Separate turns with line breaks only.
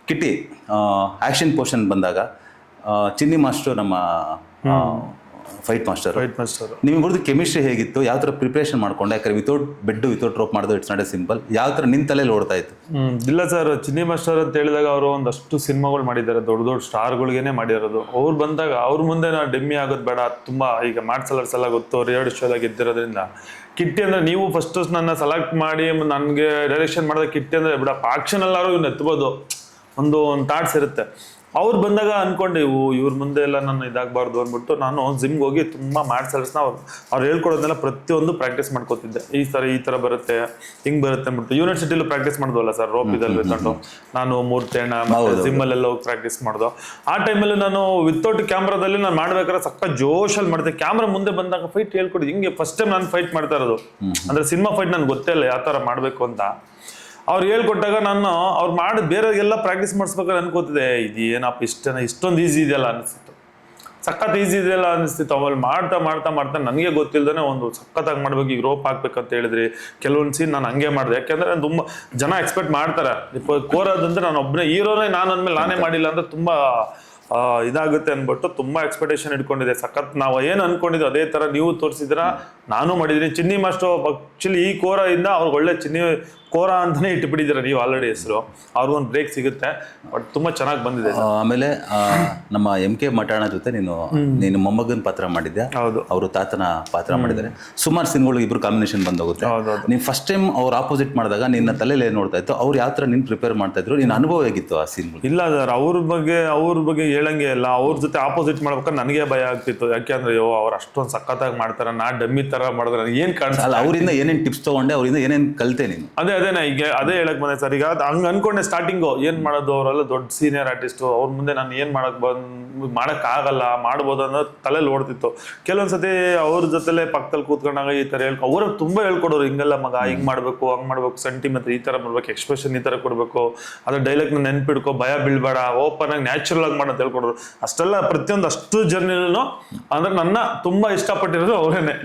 Kitty action portion ಬಂದಾಗ ಚಿನ್ನಿ master ನಮ್ಮ fight master ನಿಮ್ಗೆ ಕೆಮಿಸ್ಟ್ರಿ ಹೇಗಿತ್ತು, ಯಾವ ಥರ ಪ್ರಿಪ್ರೇಷನ್ ಮಾಡ್ಕೊಂಡೆ? ಯಾಕಂದ್ರೆ ವಿತೌಟ್ ರೋಪ್ ಮಾಡೋದು ಇಟ್ಸ್ ನಾಟ್ ಎ ಸಿಂಪಲ್. ಯಾವ ಥರ ನಿನ್ನ ತಲೆಯಲ್ಲಿ ಓಡ್ತಾ ಇತ್ತು?
ಇಲ್ಲ ಸರ್, ಚಿನ್ನಿ ಮಾಸ್ಟರ್ ಅಂತ ಹೇಳಿದಾಗ ಅವರು ಒಂದಷ್ಟು ಸಿನಿಮಾಗಳು ಮಾಡಿದ್ದಾರೆ, ದೊಡ್ಡ ದೊಡ್ಡ ಸ್ಟಾರ್ಗಳಿಗೇನೆ ಮಾಡಿರೋದು. ಅವ್ರು ಬಂದಾಗ ಅವ್ರ ಮುಂದೆ ನಾವು ಡೆಮ್ಮಿ ಆಗೋದು ಬೇಡ. ತುಂಬಾ ಈಗ ಮಾರ್ಟ್ಸಲರ್ಸ್ ಎಲ್ಲ ಗೊತ್ತು, ರಿಯಾಲಿಟಿ ಶೋದಾಗ ಗೆದ್ದಿರೋದ್ರಿಂದ ಕಿಟ್ಟಿ ಅಂದ್ರೆ ನೀವು ಫಸ್ಟ್ ನನ್ನ ಸೆಲೆಕ್ಟ್ ಮಾಡಿ ನನಗೆ ಡೈರೆಕ್ಷನ್ ಮಾಡಿದ ಕಿಟ್ಟಿ ಅಂದ್ರೆ ಬಿಡಪ್ಪ ಆಕ್ಷನ್ ಎಲ್ಲಾರು ಇವ್ನು ಎತ್ಬೋದು ಒಂದು ಥಾಟ್ಸ್ ಇರುತ್ತೆ. ಅವ್ರು ಬಂದಾಗ ಅನ್ಕೊಂಡೆ ಇವ್ರ ಮುಂದೆ ಎಲ್ಲ ನಾನು ಇದಾಗಬಾರ್ದು ಅಂದ್ಬಿಟ್ಟು ನಾನು ಜಿಮ್ಗೆ ಹೋಗಿ ತುಂಬ ಮ್ಯಾಟ್ಸಲ್ಸ್ನ ಅವ್ರು ಹೇಳ್ಕೊಡೋದನ್ನೆಲ್ಲ ಪ್ರತಿಯೊಂದು ಪ್ರಾಕ್ಟೀಸ್ ಮಾಡ್ಕೋತಿದ್ದೆ. ಈ ಥರ ಬರುತ್ತೆ, ಹಿಂಗೆ ಬರುತ್ತೆ ಅಂದ್ಬಿಟ್ಟು. ಯೂನಿವರ್ಸಿಟಿಲೂ ಪ್ರಾಕ್ಟೀಸ್ ಮಾಡಿದ್ವಲ್ಲ ಸರ್, ರೋಪ್ ಇದಲ್ಲಿ ಬಿಟ್ಕೊಂಡು ನಾನು ಮೂರ್ತೇಣ ಜಿಮ್ಮಲ್ಲೆಲ್ಲ ಹೋಗಿ ಪ್ರಾಕ್ಟೀಸ್ ಮಾಡ್ದು. ಆ ಟೈಮಲ್ಲಿ ನಾನು ವಿತೌಟ್ ಕ್ಯಾಮ್ರಾದಲ್ಲಿ ನಾನು ಮಾಡ್ಬೇಕಾದ್ರೆ ಸಕ್ಕ ಜೋಶಲ್ಲಿ ಮಾಡಿದೆ. ಕ್ಯಾಮ್ರಾ ಮುಂದೆ ಬಂದಾಗ ಫೈಟ್ ಹೇಳ್ಕೊಡಿ, ಹಿಂಗೆ ಫಸ್ಟ್ ಟೈಮ್ ನಾನು ಫೈಟ್ ಮಾಡ್ತಾ ಇರೋದು. ಅಂದ್ರೆ ಸಿನಿಮಾ ಫೈಟ್ ನನ್ಗೆ ಗೊತ್ತೇ ಇಲ್ಲ ಯಾವ ಥರ ಮಾಡಬೇಕು ಅಂತ. ಅವ್ರು ಹೇಳ್ಕೊಟ್ಟಾಗ ನಾನು ಅವ್ರು ಮಾಡಿ ಬೇರೆಗೆಲ್ಲ ಪ್ರಾಕ್ಟೀಸ್ ಮಾಡಿಸ್ಬೇಕಾದ್ರೆ ಅನ್ಕೋತಿದ್ದೆ, ಇದು ಏನಪ್ಪ ಇಷ್ಟೊಂದು ಈಸಿ ಇದೆಯಲ್ಲ ಅನಿಸ್ತಿತ್ತು, ಸಖತ್ ಈಸಿ ಇದೆಯಲ್ಲ ಅನಿಸ್ತಿತ್ತು. ಆಮೇಲೆ ಮಾಡ್ತಾ ನನಗೆ ಗೊತ್ತಿಲ್ಲದೇ ಒಂದು ಸಖತ್ತಾಗಿ ಮಾಡ್ಬೇಕು, ಈಗ ರೋಪ್ ಹಾಕ್ಬೇಕಂತ ಹೇಳಿದ್ರಿ. ಕೆಲವೊಂದು ಸೀನ್ ನಾನು ಹಂಗೆ ಮಾಡಿದೆ, ಯಾಕೆಂದ್ರೆ ತುಂಬ ಜನ ಎಕ್ಸ್ಪೆಕ್ಟ್ ಮಾಡ್ತಾರೆ. ಕೋರೋದಂದ್ರೆ ನಾನು ಒಬ್ಬನೇ ಹೀರೋನೇ, ನಾನು ಅಂದಮೇಲೆ ನಾನೇ ಮಾಡಿಲ್ಲ ಅಂದ್ರೆ ತುಂಬ ಇದಾಗುತ್ತೆ ಅಂದ್ಬಿಟ್ಟು ತುಂಬ ಎಕ್ಸ್ಪೆಕ್ಟೇಷನ್ ಇಟ್ಕೊಂಡಿದೆ. ಸಖತ್ ನಾವು ಏನು ಅನ್ಕೊಂಡಿದ್ವಿ ಅದೇ ಥರ ನೀವು ತೋರಿಸಿದ್ರ, ನಾನು ಮಾಡಿದ್ದೀನಿ. ಚಿನ್ನಿ ಮಾಸ್ಟರ್ ಆಕ್ಚುಲಿ ಈ ಕೋರ ಇಂದ ಅವ್ರಿಗೆ ಒಳ್ಳೆ ಚಿನ್ನಿ ಕೋರ ಅಂತಾನೆ ಇಟ್ಬಿಟ್ಟಿದ್ದೀರ ನೀವು ಆಲ್ರೆಡಿ ಹೆಸರು. ಅವ್ರಿಗೊಂದು ಬ್ರೇಕ್ ಸಿಗುತ್ತೆ, ಬಟ್ ತುಂಬಾ ಚೆನ್ನಾಗಿ ಬಂದಿದೆ.
ಆಮೇಲೆ ನಮ್ಮ MK ಮಠಾಣ ಜೊತೆ ನೀನು ಮೊಮ್ಮಗನ ಪಾತ್ರ ಮಾಡಿದ್ದೆ, ಅವರು ತಾತನ ಪಾತ್ರ ಮಾಡಿದ್ದಾರೆ. ಸುಮಾರು ಸಿನಿಮಾಗಳು ಇಬ್ರು ಕಾಂಬಿನೇಷನ್ ಬಂದೋಗುತ್ತೆ. ನೀವು ಫಸ್ಟ್ ಟೈಮ್ ಅವ್ರ ಆಪೋಸಿಟ್ ಮಾಡಿದಾಗ ನಿನ್ನ ತಲೆಯಲ್ಲಿ ಏನು ನೋಡ್ತಾ ಇತ್ತು, ಅವ್ರು ಯಾವ ಥರ ನೀನು ಪ್ರಿಪೇರ್ ಮಾಡ್ತಾ ಇದ್ರು, ನಿನ್ನ ಅನುಭವ ಹೇಗಿತ್ತು ಆ ಸೀನ್?
ಇಲ್ಲ ಸರ್, ಅವ್ರ ಬಗ್ಗೆ ಹೇಳಂಗೆ ಇಲ್ಲ. ಅವ್ರ ಜೊತೆ ಆಪೋಸಿಟ್ ಮಾಡ್ಬೇಕಾದ್ರೆ ನನಗೆ ಭಯ ಆಗ್ತಿತ್ತು. ಯಾಕೆಂದ್ರೆ ಅವ್ರು ಅಷ್ಟೊಂದು ಸಖತ್ತಾಗಿ ಮಾಡ್ತಾರೆ, ನಾ ಡಮ್ಮಿ ತರ ಮಾಡಿದ್ರೆ ನನಗೆ ಏನು ಕಾಣಿಸಲ್ಲ.
ಅವರಿಂದ ಏನೇನು ಟಿಪ್ಸ್ ತಗೊಂಡೆ, ಅವರಿಂದ ಏನೇನು ಕಲಿತೆ ನೀನು?
ಅದೇನಾ ಈಗ ಅದೇ ಹೇಳಕ್ ಬಂದೆ ಸರ್. ಈಗ ಹಂಗ ಅನ್ಕೊಂಡೆ ಸ್ಟಾರ್ಟಿಂಗು, ಏನ್ ಮಾಡೋದು, ಅವರೆಲ್ಲ ದೊಡ್ಡ ಸೀನಿಯರ್ ಆರ್ಟಿಸ್ಟ್, ಅವ್ರ ಮುಂದೆ ನಾನು ಏನ್ ಮಾಡಕ್ ಆಗಲ್ಲ, ಮಾಡ್ಬೋದು ಅನ್ನೋದು ತಲೆಯಲ್ಲಿ ಓಡ್ತಿತ್ತು. ಕೆಲವೊಂದ್ಸತಿ ಅವ್ರ ಜೊತೆಲೆ ಪಕ್ಕದಲ್ಲಿ ಕೂತ್ಕೊಂಡಾಗ ಈ ತರ ಅವ್ರ ತುಂಬಾ ಹೇಳ್ಕೊಡೋರು, ಹಿಂಗೆಲ್ಲ ಮಗ ಹಿಂಗ್ ಮಾಡ್ಬೇಕು, ಹಂಗ್ ಮಾಡ್ಬೇಕು, ಸೆಂಟಿಮೆಂಟ್ ಈ ತರ ಮಾಡ್ಬೇಕು, ಎಕ್ಸ್ಪ್ರೆಷನ್ ಈ ತರ ಕೊಡ್ಬೇಕು, ಅದ್ರ ಡೈಲಾಗ್ ನೆನ್ಪಿಡ್ಕೊ, ಭಯ ಬೀಳ್ಬೇಡ, ಓಪನ್ ಆಗಿ ನ್ಯಾಚುರಲ್ ಆಗಿ ಮಾಡೋದು ಹೇಳ್ಕೊಡೋರು. ಅಷ್ಟೆಲ್ಲ ಪ್ರತಿಯೊಂದು ಅಷ್ಟು ಜರ್ನಿನೂ ಅಂದ್ರೆ ನನ್ನ ತುಂಬಾ ಇಷ್ಟಪಟ್ಟಿರೋದು ಅವರೇನೆ.